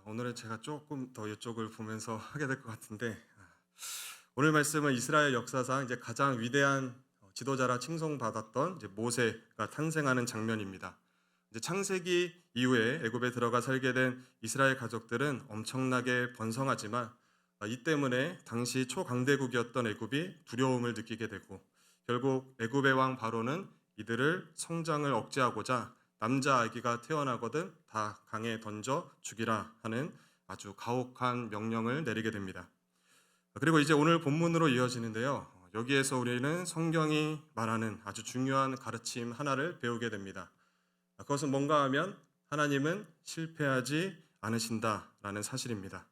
오늘은 제가 조금 더 이쪽을 보면서 하게 될 것 같은데, 오늘 말씀은 이스라엘 역사상 이제 가장 위대한 지도자라 칭송받았던 이제 모세가 탄생하는 장면입니다. 이제 창세기 이후에 애굽에 들어가 살게 된 이스라엘 가족들은 엄청나게 번성하지만, 이 때문에 당시 초강대국이었던 애굽이 두려움을 느끼게 되고, 결국 애굽의 왕 바로는 이들을 성장을 억제하고자 남자 아기가 태어나거든 다 강에 던져 죽이라 하는 아주 가혹한 명령을 내리게 됩니다. 그리고 이제 오늘 본문으로 이어지는데요. 여기에서 우리는 성경이 말하는 아주 중요한 가르침 하나를 배우게 됩니다. 그것은 뭔가 하면 하나님은 실패하지 않으신다라는 사실입니다.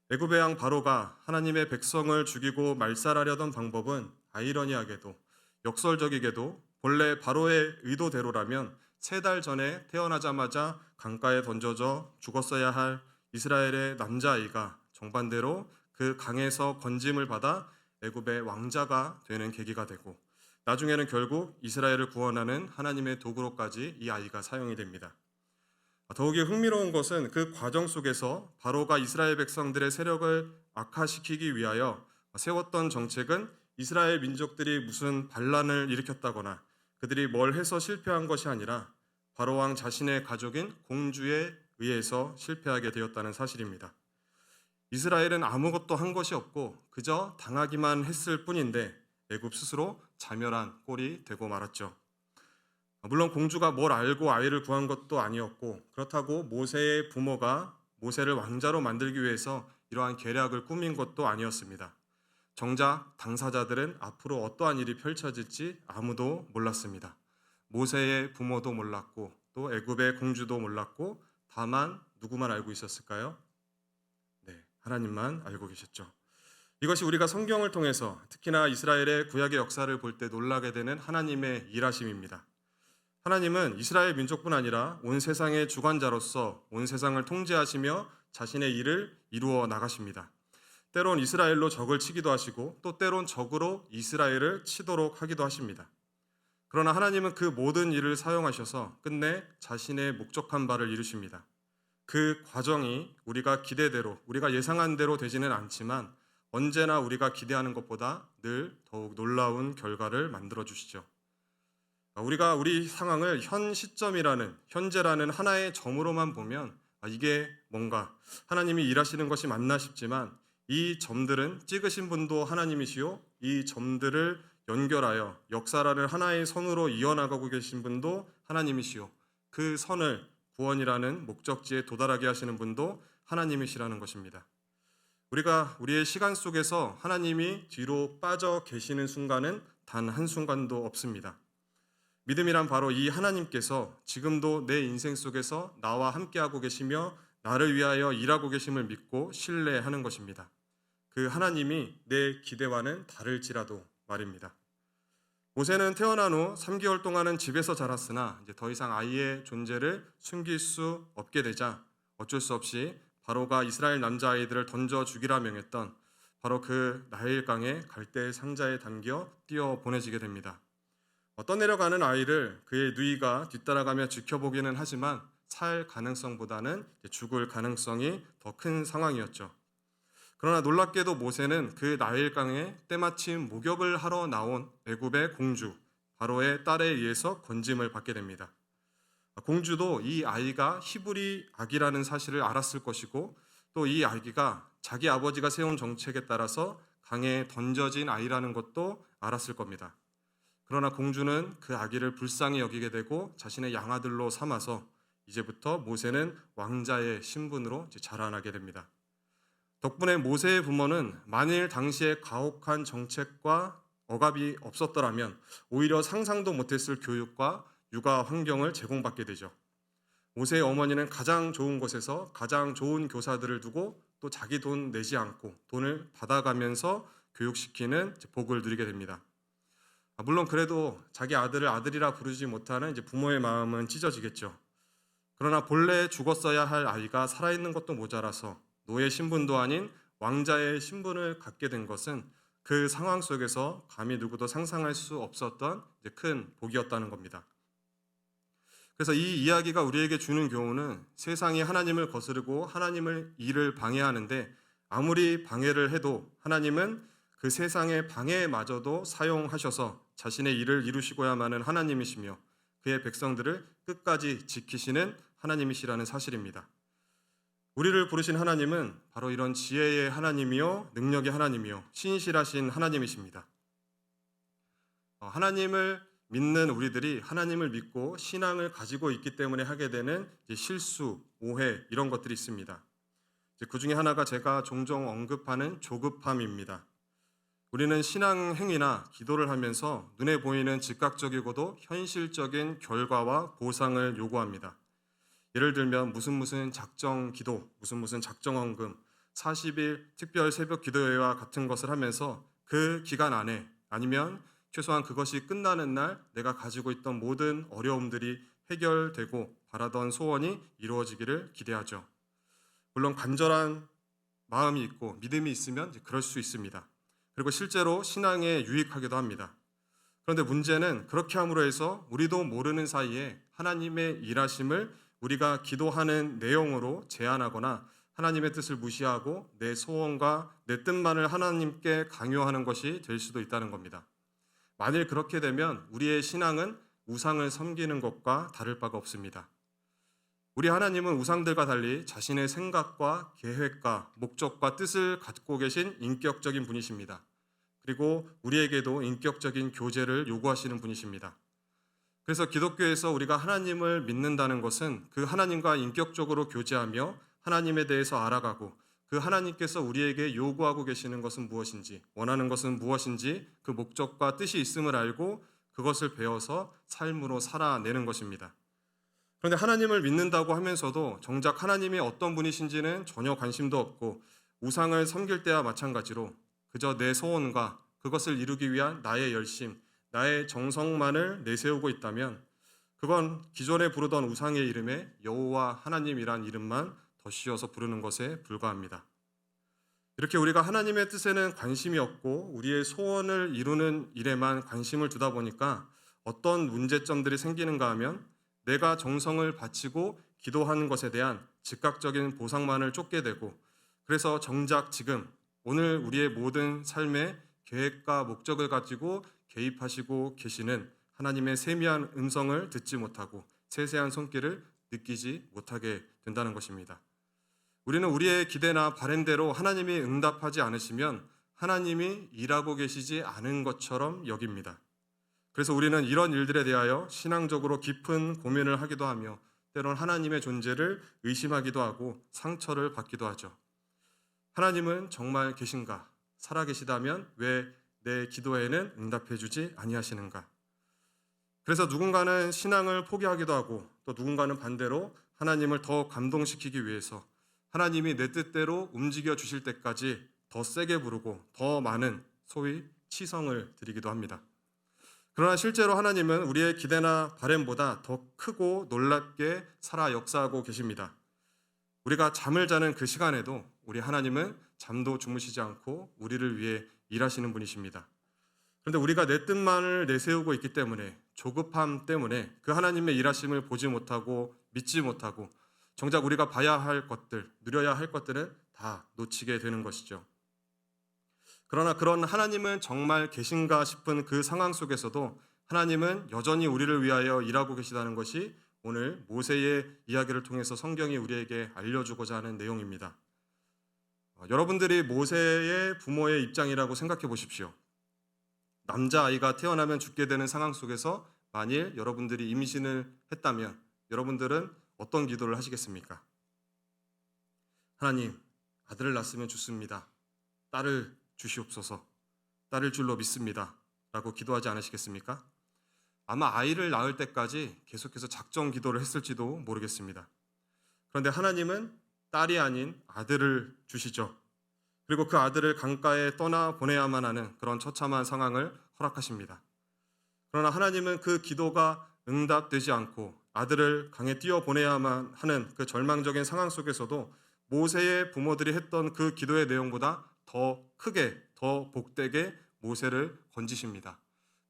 애굽의 왕 바로가 하나님의 백성을 죽이고 말살하려던 방법은 아이러니하게도 역설적이게도 본래 바로의 의도대로라면 3달 전에 태어나자마자 강가에 던져져 죽었어야 할 이스라엘의 남자아이가 정반대로 그 강에서 건짐을 받아 애굽의 왕자가 되는 계기가 되고, 나중에는 결국 이스라엘을 구원하는 하나님의 도구로까지 이 아이가 사용이 됩니다. 더욱이 흥미로운 것은 그 과정 속에서 바로가 이스라엘 백성들의 세력을 악화시키기 위하여 세웠던 정책은 이스라엘 민족들이 무슨 반란을 일으켰다거나 그들이 뭘 해서 실패한 것이 아니라 바로 왕 자신의 가족인 공주에 의해서 실패하게 되었다는 사실입니다. 이스라엘은 아무것도 한 것이 없고 그저 당하기만 했을 뿐인데 애굽 스스로 자멸한 꼴이 되고 말았죠. 물론 공주가 뭘 알고 아이를 구한 것도 아니었고, 그렇다고 모세의 부모가 모세를 왕자로 만들기 위해서 이러한 계략을 꾸민 것도 아니었습니다. 정작 당사자들은 앞으로 어떠한 일이 펼쳐질지 아무도 몰랐습니다. 모세의 부모도 몰랐고 또 애굽의 공주도 몰랐고, 다만 누구만 알고 있었을까요? 네, 하나님만 알고 계셨죠. 이것이 우리가 성경을 통해서 특히나 이스라엘의 구약의 역사를 볼 때 놀라게 되는 하나님의 일하심입니다. 하나님은 이스라엘 민족뿐 아니라 온 세상의 주관자로서 온 세상을 통제하시며 자신의 일을 이루어 나가십니다. 때론 이스라엘로 적을 치기도 하시고 또 때론 적으로 이스라엘을 치도록 하기도 하십니다. 그러나 하나님은 그 모든 일을 사용하셔서 끝내 자신의 목적한 바를 이루십니다. 그 과정이 우리가 기대대로, 우리가 예상한 대로 되지는 않지만 언제나 우리가 기대하는 것보다 늘 더욱 놀라운 결과를 만들어 주시죠. 우리가 우리 상황을 현 시점이라는, 현재라는 하나의 점으로만 보면 이게 뭔가 하나님이 일하시는 것이 맞나 싶지만, 이 점들은 찍으신 분도 하나님이시요 이 점들을 연결하여 역사라는 하나의 선으로 이어나가고 계신 분도 하나님이시요 그 선을 구원이라는 목적지에 도달하게 하시는 분도 하나님이시라는 것입니다. 우리가 우리의 시간 속에서 하나님이 뒤로 빠져 계시는 순간은 단 한순간도 없습니다. 믿음이란 바로 이 하나님께서 지금도 내 인생 속에서 나와 함께하고 계시며 나를 위하여 일하고 계심을 믿고 신뢰하는 것입니다. 그 하나님이 내 기대와는 다를지라도 말입니다. 모세는 태어난 후 3개월 동안은 집에서 자랐으나 이제 더 이상 아이의 존재를 숨길 수 없게 되자 어쩔 수 없이 바로가 이스라엘 남자아이들을 던져 죽이라 명했던 바로 그 나일강에 갈대 상자에 담겨 띄어 보내지게 됩니다. 떠내려가는 아이를 그의 누이가 뒤따라가며 지켜보기는 하지만 살 가능성보다는 죽을 가능성이 더 큰 상황이었죠. 그러나 놀랍게도 모세는 그 나일강에 때마침 목욕을 하러 나온 애굽의 공주 바로의 딸에 의해서 건짐을 받게 됩니다. 공주도 이 아이가 히브리 아기라는 사실을 알았을 것이고 또 이 아기가 자기 아버지가 세운 정책에 따라서 강에 던져진 아이라는 것도 알았을 겁니다. 그러나 공주는 그 아기를 불쌍히 여기게 되고 자신의 양아들로 삼아서 이제부터 모세는 왕자의 신분으로 자라나게 됩니다. 덕분에 모세의 부모는 만일 당시에 가혹한 정책과 억압이 없었더라면 오히려 상상도 못했을 교육과 육아 환경을 제공받게 되죠. 모세의 어머니는 가장 좋은 곳에서 가장 좋은 교사들을 두고 또 자기 돈 내지 않고 돈을 받아가면서 교육시키는 복을 누리게 됩니다. 물론 그래도 자기 아들을 아들이라 부르지 못하는 이제 부모의 마음은 찢어지겠죠. 그러나 본래 죽었어야 할 아이가 살아있는 것도 모자라서 노예 신분도 아닌 왕자의 신분을 갖게 된 것은 그 상황 속에서 감히 누구도 상상할 수 없었던 큰 복이었다는 겁니다. 그래서 이 이야기가 우리에게 주는 교훈은 세상이 하나님을 거스르고 하나님을 일을 방해하는데 아무리 방해를 해도 하나님은 그 세상의 방해마저도 사용하셔서 자신의 일을 이루시고야만 하는 하나님이시며 그의 백성들을 끝까지 지키시는 하나님이시라는 사실입니다. 우리를 부르신 하나님은 바로 이런 지혜의 하나님이요, 능력의 하나님이요, 신실하신 하나님이십니다. 하나님을 믿는 우리들이 하나님을 믿고 신앙을 가지고 있기 때문에 하게 되는 실수, 오해 이런 것들이 있습니다. 그 중에 하나가 제가 종종 언급하는 조급함입니다. 우리는 신앙 행위나 기도를 하면서 눈에 보이는 즉각적이고도 현실적인 결과와 보상을 요구합니다. 예를 들면 무슨 작정 기도, 무슨 작정 헌금, 40일 특별 새벽 기도회와 같은 것을 하면서 그 기간 안에 아니면 최소한 그것이 끝나는 날 내가 가지고 있던 모든 어려움들이 해결되고 바라던 소원이 이루어지기를 기대하죠. 물론 간절한 마음이 있고 믿음이 있으면 그럴 수 있습니다. 그리고 실제로 신앙에 유익하기도 합니다. 그런데 문제는 그렇게 함으로 해서 우리도 모르는 사이에 하나님의 일하심을 우리가 기도하는 내용으로 제한하거나 하나님의 뜻을 무시하고 내 소원과 내 뜻만을 하나님께 강요하는 것이 될 수도 있다는 겁니다. 만일 그렇게 되면 우리의 신앙은 우상을 섬기는 것과 다를 바가 없습니다. 우리 하나님은 우상들과 달리 자신의 생각과 계획과 목적과 뜻을 갖고 계신 인격적인 분이십니다. 그리고 우리에게도 인격적인 교제를 요구하시는 분이십니다. 그래서 기독교에서 우리가 하나님을 믿는다는 것은 그 하나님과 인격적으로 교제하며 하나님에 대해서 알아가고 그 하나님께서 우리에게 요구하고 계시는 것은 무엇인지, 원하는 것은 무엇인지 그 목적과 뜻이 있음을 알고 그것을 배워서 삶으로 살아내는 것입니다. 그런데 하나님을 믿는다고 하면서도 정작 하나님이 어떤 분이신지는 전혀 관심도 없고 우상을 섬길 때와 마찬가지로 그저 내 소원과 그것을 이루기 위한 나의 열심, 나의 정성만을 내세우고 있다면 그건 기존에 부르던 우상의 이름에 여호와 하나님이란 이름만 덧씌워서 부르는 것에 불과합니다. 이렇게 우리가 하나님의 뜻에는 관심이 없고 우리의 소원을 이루는 일에만 관심을 두다 보니까 어떤 문제점들이 생기는가 하면 내가 정성을 바치고 기도하는 것에 대한 즉각적인 보상만을 쫓게 되고 그래서 정작 지금 오늘 우리의 모든 삶의 계획과 목적을 가지고 개입하시고 계시는 하나님의 세미한 음성을 듣지 못하고 세세한 손길을 느끼지 못하게 된다는 것입니다. 우리는 우리의 기대나 바램대로 하나님이 응답하지 않으시면 하나님이 일하고 계시지 않은 것처럼 여깁니다. 그래서 우리는 이런 일들에 대하여 신앙적으로 깊은 고민을 하기도 하며 때론 하나님의 존재를 의심하기도 하고 상처를 받기도 하죠. 하나님은 정말 계신가? 살아계시다면 왜 내 기도에는 응답해 주지 아니하시는가? 그래서 누군가는 신앙을 포기하기도 하고 또 누군가는 반대로 하나님을 더 감동시키기 위해서 하나님이 내 뜻대로 움직여 주실 때까지 더 세게 부르고 더 많은 소위 치성을 드리기도 합니다. 그러나 실제로 하나님은 우리의 기대나 바램보다 더 크고 놀랍게 살아 역사하고 계십니다. 우리가 잠을 자는 그 시간에도 우리 하나님은 잠도 주무시지 않고 우리를 위해 일하시는 분이십니다. 그런데 우리가 내 뜻만을 내세우고 있기 때문에 조급함 때문에 그 하나님의 일하심을 보지 못하고 믿지 못하고 정작 우리가 봐야 할 것들, 누려야 할 것들은 다 놓치게 되는 것이죠. 그러나 그런 하나님은 정말 계신가 싶은 그 상황 속에서도 하나님은 여전히 우리를 위하여 일하고 계시다는 것이 오늘 모세의 이야기를 통해서 성경이 우리에게 알려주고자 하는 내용입니다. 여러분들이 모세의 부모의 입장이라고 생각해 보십시오. 남자아이가 태어나면 죽게 되는 상황 속에서 만일 여러분들이 임신을 했다면 여러분들은 어떤 기도를 하시겠습니까? 하나님, 아들을 낳았으면 좋습니다. 딸을 주시옵소서. 딸을 줄로 믿습니다. 라고 기도하지 않으시겠습니까? 아마 아이를 낳을 때까지 계속해서 작정 기도를 했을지도 모르겠습니다. 그런데 하나님은 딸이 아닌 아들을 주시죠. 그리고 그 아들을 강가에 떠나 보내야만 하는 그런 처참한 상황을 허락하십니다. 그러나 하나님은 그 기도가 응답되지 않고 아들을 강에 띄워 보내야만 하는 그 절망적인 상황 속에서도 모세의 부모들이 했던 그 기도의 내용보다 더 크게, 더 복되게 모세를 건지십니다.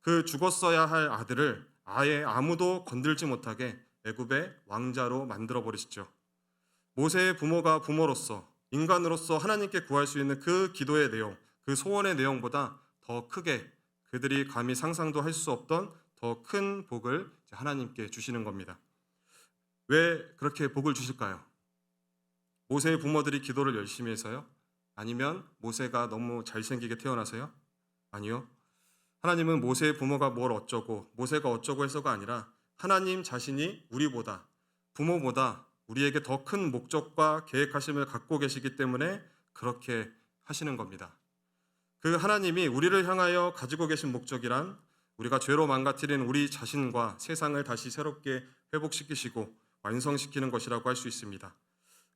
그 죽었어야 할 아들을 아예 아무도 건들지 못하게 애굽의 왕자로 만들어 버리시죠. 모세의 부모가 부모로서 인간으로서 하나님께 구할 수 있는 그 기도의 내용, 그 소원의 내용보다 더 크게 그들이 감히 상상도 할 수 없던 더 큰 복을 하나님께 주시는 겁니다. 왜 그렇게 복을 주실까요? 모세의 부모들이 기도를 열심히 해서요? 아니면 모세가 너무 잘생기게 태어나서요? 아니요. 하나님은 모세의 부모가 뭘 어쩌고 모세가 어쩌고 해서가 아니라 하나님 자신이 우리보다 부모보다 우리에게 더 큰 목적과 계획하심을 갖고 계시기 때문에 그렇게 하시는 겁니다. 그 하나님이 우리를 향하여 가지고 계신 목적이란 우리가 죄로 망가뜨린 우리 자신과 세상을 다시 새롭게 회복시키시고 완성시키는 것이라고 할 수 있습니다.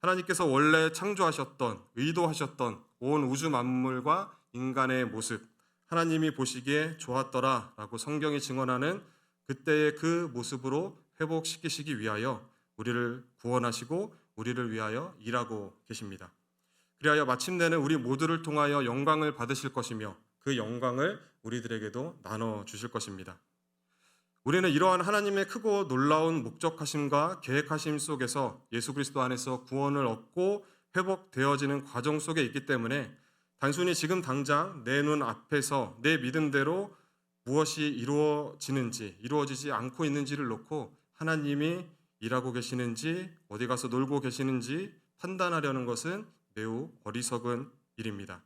하나님께서 원래 창조하셨던, 의도하셨던 온 우주 만물과 인간의 모습, 하나님이 보시기에 좋았더라라고 성경이 증언하는 그때의 그 모습으로 회복시키시기 위하여 우리를 구원하시고 우리를 위하여 일하고 계십니다. 그리하여 마침내는 우리 모두를 통하여 영광을 받으실 것이며 그 영광을 우리들에게도 나눠 주실 것입니다. 우리는 이러한 하나님의 크고 놀라운 목적하심과 계획하심 속에서 예수 그리스도 안에서 구원을 얻고 회복되어지는 과정 속에 있기 때문에 단순히 지금 당장 내 눈 앞에서 내 믿음대로 무엇이 이루어지지 않고 있는지를 놓고 하나님이 일하고 계시는지 어디 가서 놀고 계시는지 판단하려는 것은 매우 어리석은 일입니다.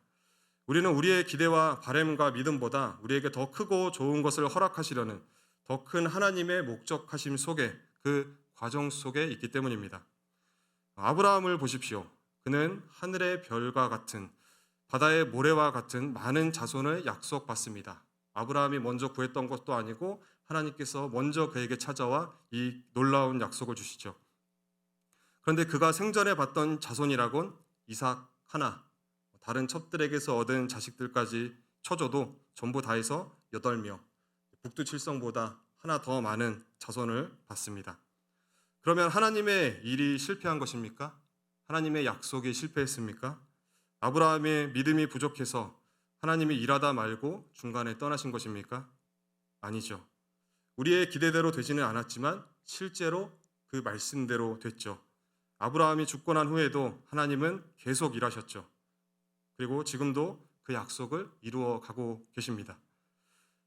우리는 우리의 기대와 바램과 믿음보다 우리에게 더 크고 좋은 것을 허락하시려는 더 큰 하나님의 목적하심 속에 그 과정 속에 있기 때문입니다. 아브라함을 보십시오. 그는 하늘의 별과 같은 바다의 모래와 같은 많은 자손을 약속받습니다. 아브라함이 먼저 구했던 것도 아니고 하나님께서 먼저 그에게 찾아와 이 놀라운 약속을 주시죠. 그런데 그가 생전에 봤던 자손이라곤 이삭 하나, 다른 첩들에게서 얻은 자식들까지 쳐줘도 전부 다 해서 8명, 북두칠성보다 하나 더 많은 자손을 받습니다. 그러면 하나님의 일이 실패한 것입니까? 하나님의 약속이 실패했습니까? 아브라함의 믿음이 부족해서 하나님이 일하다 말고 중간에 떠나신 것입니까? 아니죠. 우리의 기대대로 되지는 않았지만 실제로 그 말씀대로 됐죠. 아브라함이 죽고 난 후에도 하나님은 계속 일하셨죠. 그리고 지금도 그 약속을 이루어 가고 계십니다.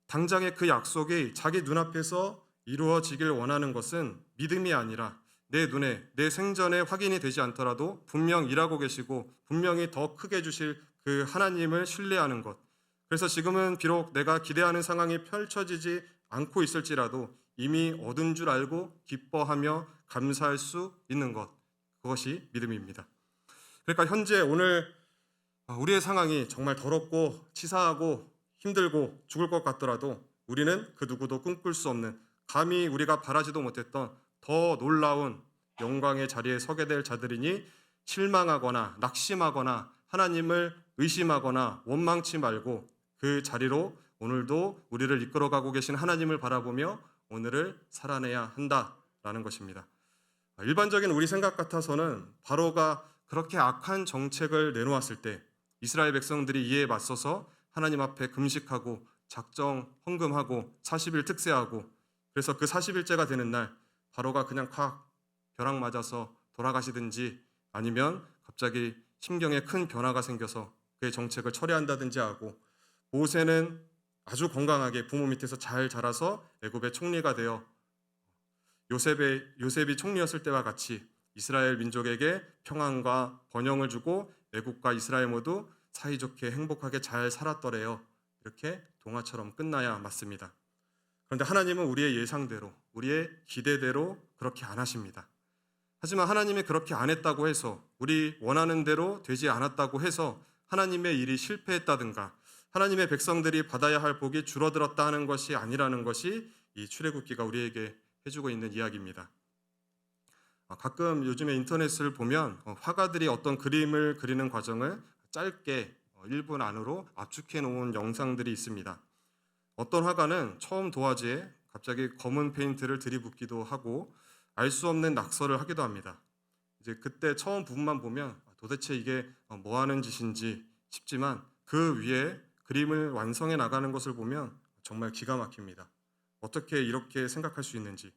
당장의 그 약속이 자기 눈앞에서 이루어지길 원하는 것은 믿음이 아니라 내 눈에 내 생전에 확인이 되지 않더라도 분명 일하고 계시고 분명히 더 크게 주실 그 하나님을 신뢰하는 것. 그래서 지금은 비록 내가 기대하는 상황이 펼쳐지지 않고 있을지라도 이미 얻은 줄 알고 기뻐하며 감사할 수 있는 것. 그것이 믿음입니다. 그러니까 현재 오늘 우리의 상황이 정말 더럽고 치사하고 힘들고 죽을 것 같더라도 우리는 그 누구도 꿈꿀 수 없는 감히 우리가 바라지도 못했던 더 놀라운 영광의 자리에 서게 될 자들이니 실망하거나 낙심하거나 하나님을 의심하거나 원망치 말고 그 자리로 오늘도 우리를 이끌어가고 계신 하나님을 바라보며 오늘을 살아내야 한다라는 것입니다. 일반적인 우리 생각 같아서는 바로가 그렇게 악한 정책을 내놓았을 때 이스라엘 백성들이 이에 맞서서 하나님 앞에 금식하고 작정 헌금하고 40일 특세하고 그래서 그 40일째가 되는 날 바로가 그냥 콱 벼락 맞아서 돌아가시든지 아니면 갑자기 심경에 큰 변화가 생겨서 그의 정책을 철회한다든지 하고 모세는 아주 건강하게 부모 밑에서 잘 자라서 애굽의 총리가 되어 요셉이 총리였을 때와 같이 이스라엘 민족에게 평안과 번영을 주고 애굽과 이스라엘 모두 사이좋게 행복하게 잘 살았더래요. 이렇게 동화처럼 끝나야 맞습니다. 그런데 하나님은 우리의 예상대로, 우리의 기대대로 그렇게 안 하십니다. 하지만 하나님이 그렇게 안 했다고 해서 우리 원하는 대로 되지 않았다고 해서 하나님의 일이 실패했다든가 하나님의 백성들이 받아야 할 복이 줄어들었다 하는 것이 아니라는 것이 이 출애굽기가 우리에게 해주고 있는 이야기입니다. 가끔 요즘에 인터넷을 보면 화가들이 어떤 그림을 그리는 과정을 짧게 1분 안으로 압축해 놓은 영상들이 있습니다. 어떤 화가는 처음 도화지에 갑자기 검은 페인트를 들이붓기도 하고 알 수 없는 낙서를 하기도 합니다. 이제 그때 처음 부분만 보면 도대체 이게 뭐 하는 짓인지 싶지만 그 위에 그림을 완성해 나가는 것을 보면 정말 기가 막힙니다. 어떻게 이렇게 생각할 수 있는지.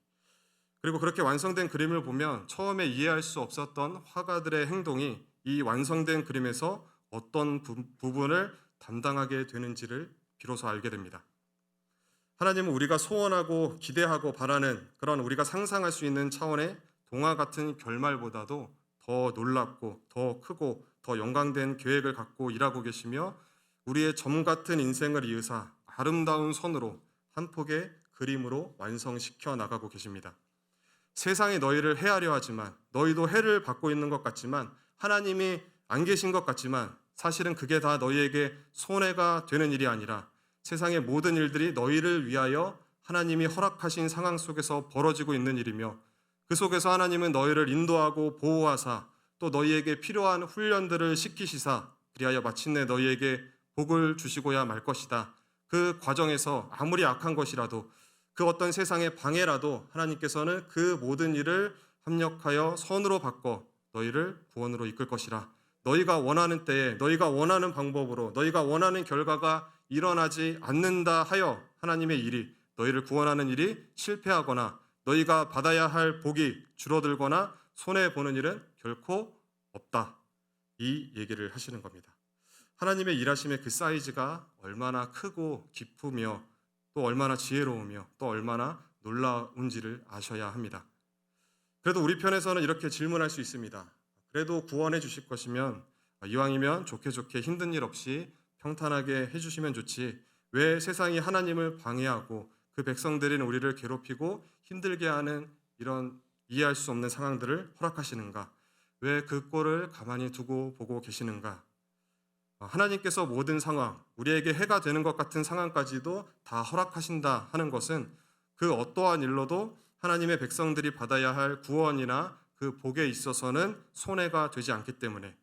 그리고 그렇게 완성된 그림을 보면 처음에 이해할 수 없었던 화가들의 행동이 이 완성된 그림에서 어떤 부분을 담당하게 되는지를 비로소 알게 됩니다. 하나님은 우리가 소원하고 기대하고 바라는 그런 우리가 상상할 수 있는 차원의 동화 같은 결말보다도 더 놀랍고 더 크고 더 영광된 계획을 갖고 일하고 계시며 우리의 점 같은 인생을 이으사 아름다운 선으로 한 폭의 그림으로 완성시켜 나가고 계십니다. 세상이 너희를 해하려 하지만 너희도 해를 받고 있는 것 같지만 하나님이 안 계신 것 같지만 사실은 그게 다 너희에게 손해가 되는 일이 아니라 세상의 모든 일들이 너희를 위하여 하나님이 허락하신 상황 속에서 벌어지고 있는 일이며 그 속에서 하나님은 너희를 인도하고 보호하사 또 너희에게 필요한 훈련들을 시키시사 그리하여 마침내 너희에게 복을 주시고야 말 것이다. 그 과정에서 아무리 악한 것이라도 그 어떤 세상의 방해라도 하나님께서는 그 모든 일을 합력하여 선으로 바꿔 너희를 구원으로 이끌 것이라. 너희가 원하는 때에 너희가 원하는 방법으로 너희가 원하는 결과가 일어나지 않는다 하여 하나님의 일이 너희를 구원하는 일이 실패하거나 너희가 받아야 할 복이 줄어들거나 손해보는 일은 결코 없다. 이 얘기를 하시는 겁니다. 하나님의 일하심의 그 사이즈가 얼마나 크고 깊으며 또 얼마나 지혜로우며 또 얼마나 놀라운지를 아셔야 합니다. 그래도 우리 편에서는 이렇게 질문할 수 있습니다. 그래도 구원해 주실 것이면 이왕이면 좋게 힘든 일 없이 평탄하게 해주시면 좋지 왜 세상이 하나님을 방해하고 그 백성들인 우리를 괴롭히고 힘들게 하는 이런 이해할 수 없는 상황들을 허락하시는가? 왜 그 꼴을 가만히 두고 보고 계시는가? 하나님께서 모든 상황, 우리에게 해가 되는 것 같은 상황까지도 다 허락하신다 하는 것은 그 어떠한 일로도 하나님의 백성들이 받아야 할 구원이나 그 복에 있어서는 손해가 되지 않기 때문에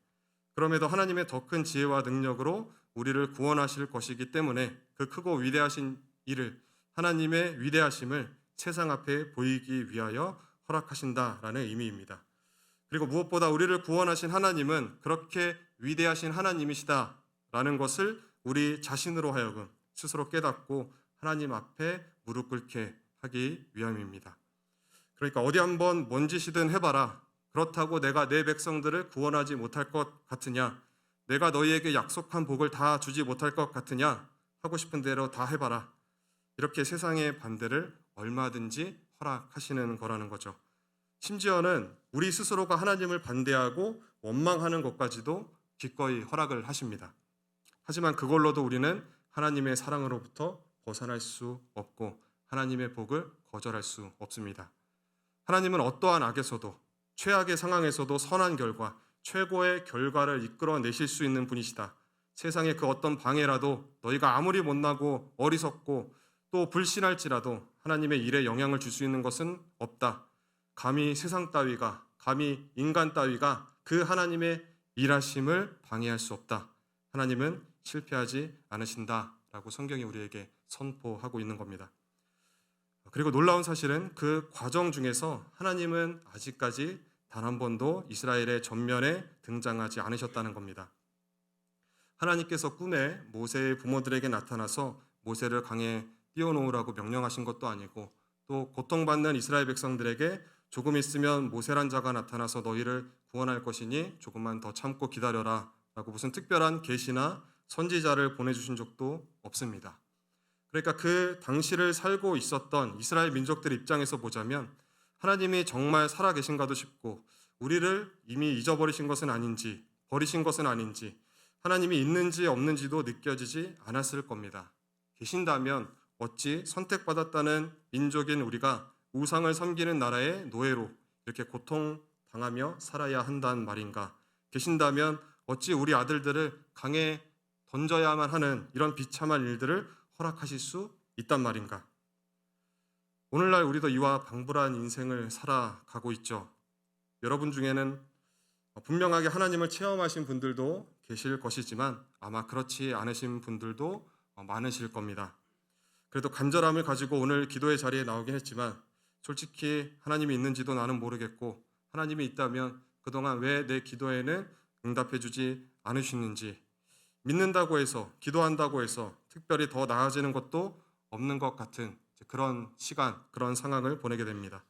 그럼에도 하나님의 더 큰 지혜와 능력으로 우리를 구원하실 것이기 때문에 그 크고 위대하신 일을 하나님의 위대하심을 세상 앞에 보이기 위하여 허락하신다라는 의미입니다. 그리고 무엇보다 우리를 구원하신 하나님은 그렇게 위대하신 하나님이시다라는 것을 우리 자신으로 하여금 스스로 깨닫고 하나님 앞에 무릎 꿇게 하기 위함입니다. 그러니까 어디 한번 뭔 짓이든 해봐라. 그렇다고 내가 내 백성들을 구원하지 못할 것 같으냐? 내가 너희에게 약속한 복을 다 주지 못할 것 같으냐? 하고 싶은 대로 다 해봐라. 이렇게 세상의 반대를 얼마든지 허락하시는 거라는 거죠. 심지어는 우리 스스로가 하나님을 반대하고 원망하는 것까지도 기꺼이 허락을 하십니다. 하지만 그걸로도 우리는 하나님의 사랑으로부터 벗어날 수 없고 하나님의 복을 거절할 수 없습니다. 하나님은 어떠한 악에서도 최악의 상황에서도 선한 결과, 최고의 결과를 이끌어내실 수 있는 분이시다. 세상의 그 어떤 방해라도 너희가 아무리 못나고 어리석고 또 불신할지라도 하나님의 일에 영향을 줄 수 있는 것은 없다. 감히 세상 따위가, 감히 인간 따위가 그 하나님의 일하심을 방해할 수 없다. 하나님은 실패하지 않으신다라고 성경이 우리에게 선포하고 있는 겁니다. 그리고 놀라운 사실은 그 과정 중에서 하나님은 아직까지 단 한 번도 이스라엘의 전면에 등장하지 않으셨다는 겁니다. 하나님께서 꿈에 모세의 부모들에게 나타나서 모세를 강에 띄워놓으라고 명령하신 것도 아니고 또 고통받는 이스라엘 백성들에게 조금 있으면 모세란 자가 나타나서 너희를 구원할 것이니 조금만 더 참고 기다려라 라고 무슨 특별한 계시나 선지자를 보내주신 적도 없습니다. 그러니까 그 당시를 살고 있었던 이스라엘 민족들 입장에서 보자면 하나님이 정말 살아계신가도 싶고 우리를 이미 잊어버리신 것은 아닌지 버리신 것은 아닌지 하나님이 있는지 없는지도 느껴지지 않았을 겁니다. 계신다면 어찌 선택받았다는 민족인 우리가 우상을 섬기는 나라의 노예로 이렇게 고통당하며 살아야 한다는 말인가? 계신다면 어찌 우리 아들들을 강에 던져야만 하는 이런 비참한 일들을 허락하실 수 있단 말인가? 오늘날 우리도 이와 방불한 인생을 살아가고 있죠. 여러분 중에는 분명하게 하나님을 체험하신 분들도 계실 것이지만 아마 그렇지 않으신 분들도 많으실 겁니다. 그래도 간절함을 가지고 오늘 기도의 자리에 나오긴 했지만 솔직히 하나님이 있는지도 나는 모르겠고 하나님이 있다면 그동안 왜 내 기도에는 응답해 주지 않으시는지 믿는다고 해서 기도한다고 해서 특별히 더 나아지는 것도 없는 것 같은 그런 시간, 그런 상황을 보내게 됩니다.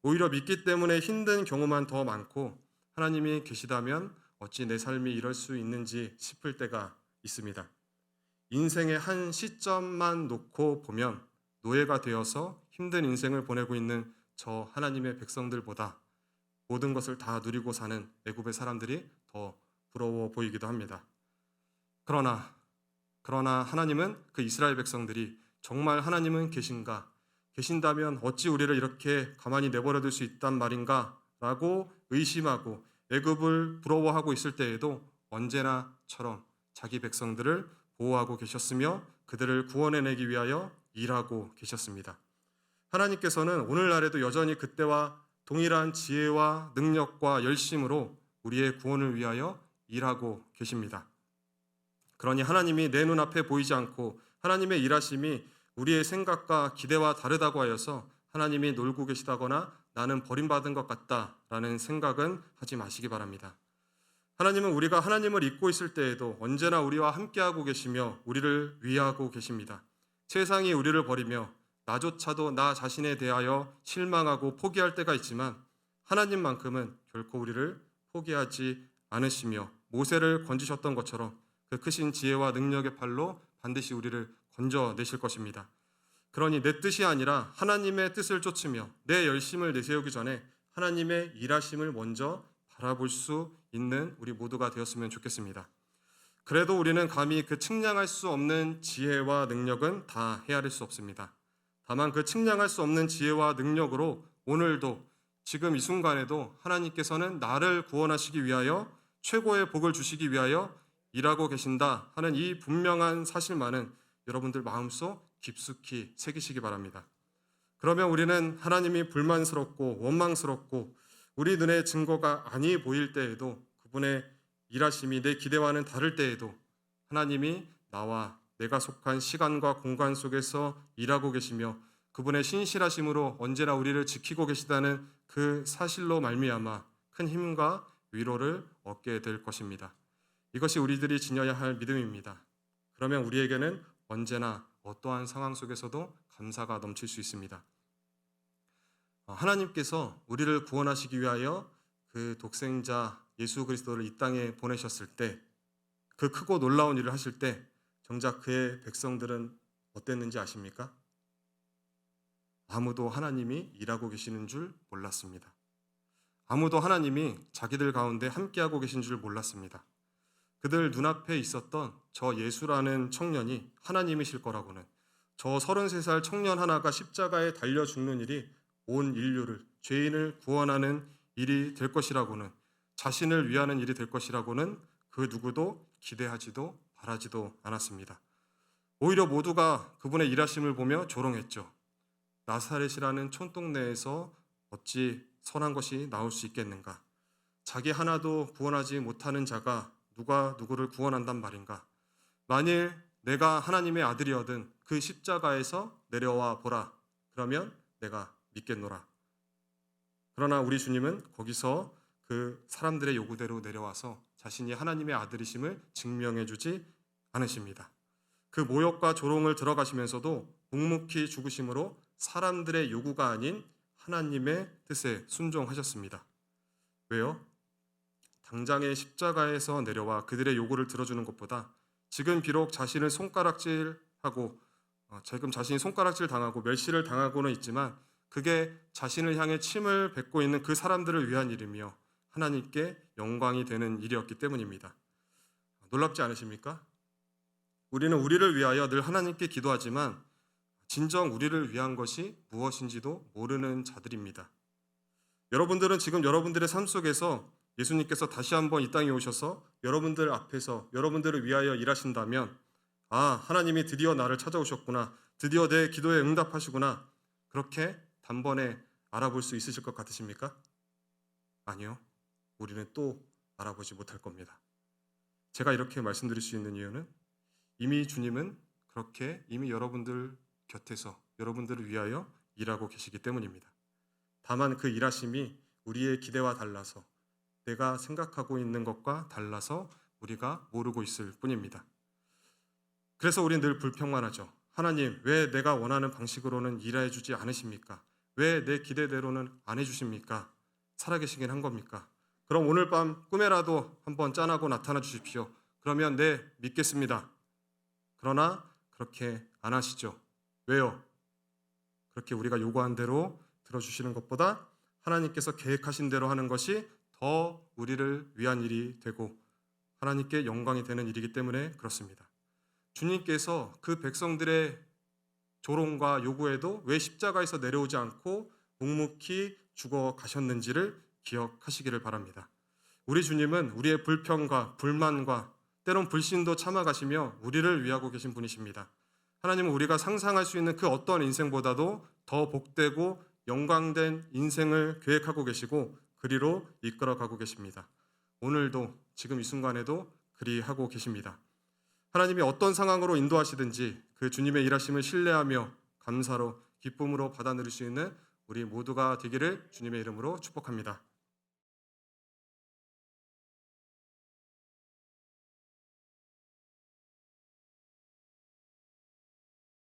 오히려 믿기 때문에 힘든 경우만 더 많고 하나님이 계시다면 어찌 내 삶이 이럴 수 있는지 싶을 때가 있습니다. 인생의 한 시점만 놓고 보면 노예가 되어서 힘든 인생을 보내고 있는 저 하나님의 백성들보다 모든 것을 다 누리고 사는 애굽의 사람들이 더 부러워 보이기도 합니다. 그러나 하나님은 그 이스라엘 백성들이 정말 하나님은 계신다면 어찌 우리를 이렇게 가만히 내버려둘 수 있단 말인가 라고 의심하고 애굽을 부러워하고 있을 때에도 언제나처럼 자기 백성들을 보호하고 계셨으며 그들을 구원해내기 위하여 일하고 계셨습니다. 하나님께서는 오늘날에도 여전히 그때와 동일한 지혜와 능력과 열심으로 우리의 구원을 위하여 일하고 계십니다. 그러니 하나님이 내 눈앞에 보이지 않고 하나님의 일하심이 우리의 생각과 기대와 다르다고 하여서 하나님이 놀고 계시다거나 나는 버림받은 것 같다라는 생각은 하지 마시기 바랍니다. 하나님은 우리가 하나님을 잊고 있을 때에도 언제나 우리와 함께하고 계시며 우리를 위하고 계십니다. 세상이 우리를 버리며 나조차도 나 자신에 대하여 실망하고 포기할 때가 있지만 하나님만큼은 결코 우리를 포기하지 않으시며 모세를 건지셨던 것처럼 그 크신 지혜와 능력의 팔로 반드시 우리를 건져내실 것입니다. 그러니 내 뜻이 아니라 하나님의 뜻을 쫓으며 내 열심을 내세우기 전에 하나님의 일하심을 먼저 바라볼 수 있는 우리 모두가 되었으면 좋겠습니다. 그래도 우리는 감히 그 측량할 수 없는 지혜와 능력은 다 헤아릴 수 없습니다. 다만 그 측량할 수 없는 지혜와 능력으로 오늘도 지금 이 순간에도 하나님께서는 나를 구원하시기 위하여 최고의 복을 주시기 위하여 일하고 계신다 하는 이 분명한 사실만은 여러분들 마음속 깊숙이 새기시기 바랍니다. 그러면 우리는 하나님이 불만스럽고 원망스럽고 우리 눈에 증거가 아니 보일 때에도 그분의 일하심이 내 기대와는 다를 때에도 하나님이 나와 내가 속한 시간과 공간 속에서 일하고 계시며 그분의 신실하심으로 언제나 우리를 지키고 계시다는 그 사실로 말미암아 큰 힘과 위로를 얻게 될 것입니다. 이것이 우리들이 지녀야 할 믿음입니다. 그러면 우리에게는 언제나 어떠한 상황 속에서도 감사가 넘칠 수 있습니다. 하나님께서 우리를 구원하시기 위하여 그 독생자 예수 그리스도를 이 땅에 보내셨을 때 그 크고 놀라운 일을 하실 때 정작 그의 백성들은 어땠는지 아십니까? 아무도 하나님이 일하고 계시는 줄 몰랐습니다. 아무도 하나님이 자기들 가운데 함께하고 계신 줄 몰랐습니다. 그들 눈앞에 있었던 저 예수라는 청년이 하나님이실 거라고는, 저 33살 청년 하나가 십자가에 달려 죽는 일이 온 인류를, 죄인을 구원하는 일이 될 것이라고는, 자신을 위하는 일이 될 것이라고는 그 누구도 기대하지도 바라지도 않았습니다. 오히려 모두가 그분의 일하심을 보며 조롱했죠. 나사렛이라는 촌동네에서 어찌 선한 것이 나올 수 있겠는가? 자기 하나도 구원하지 못하는 자가 누가 누구를 구원한단 말인가? 만일 내가 하나님의 아들이어든 그 십자가에서 내려와 보라. 그러면 내가 믿겠노라. 그러나 우리 주님은 거기서 그 사람들의 요구대로 내려와서 자신이 하나님의 아들이심을 증명해 주지 않으십니다. 그 모욕과 조롱을 들어가시면서도 묵묵히 죽으심으로 사람들의 요구가 아닌 하나님의 뜻에 순종하셨습니다. 왜요? 당장의 십자가에서 내려와 그들의 요구를 들어주는 것보다 지금 비록 자신이 손가락질 당하고 멸시를 당하고는 있지만 그게 자신을 향해 침을 뱉고 있는 그 사람들을 위한 일이며 하나님께 영광이 되는 일이었기 때문입니다. 놀랍지 않으십니까? 우리는 우리를 위하여 늘 하나님께 기도하지만 진정 우리를 위한 것이 무엇인지도 모르는 자들입니다. 여러분들은 지금 여러분들의 삶 속에서 예수님께서 다시 한번 이 땅에 오셔서 여러분들 앞에서 여러분들을 위하여 일하신다면 하나님이 드디어 나를 찾아오셨구나. 드디어 내 기도에 응답하시구나. 그렇게 단번에 알아볼 수 있으실 것 같으십니까? 아니요. 우리는 또 알아보지 못할 겁니다. 제가 이렇게 말씀드릴 수 있는 이유는 이미 주님은 그렇게 이미 여러분들 곁에서 여러분들을 위하여 일하고 계시기 때문입니다. 다만 그 일하심이 우리의 기대와 달라서 내가 생각하고 있는 것과 달라서 우리가 모르고 있을 뿐입니다. 그래서 우리는 늘 불평만 하죠. 하나님, 왜 내가 원하는 방식으로는 일해 주지 않으십니까? 왜 내 기대대로는 안 해주십니까? 살아계시긴 한 겁니까? 그럼 오늘 밤 꿈에라도 한번 짠하고 나타나 주십시오. 그러면 네, 믿겠습니다. 그러나 그렇게 안 하시죠. 왜요? 그렇게 우리가 요구한 대로 들어주시는 것보다 하나님께서 계획하신 대로 하는 것이 더 우리를 위한 일이 되고 하나님께 영광이 되는 일이기 때문에 그렇습니다. 주님께서 그 백성들의 조롱과 요구에도 왜 십자가에서 내려오지 않고 묵묵히 죽어 가셨는지를 기억하시기를 바랍니다. 우리 주님은 우리의 불평과 불만과 때론 불신도 참아가시며 우리를 위하고 계신 분이십니다. 하나님은 우리가 상상할 수 있는 그 어떤 인생보다도 더 복되고 영광된 인생을 계획하고 계시고 그리로 이끌어가고 계십니다. 오늘도 지금 이 순간에도 그리하고 계십니다. 하나님이 어떤 상황으로 인도하시든지 그 주님의 일하심을 신뢰하며 감사로 기쁨으로 받아 누릴 수 있는 우리 모두가 되기를 주님의 이름으로 축복합니다.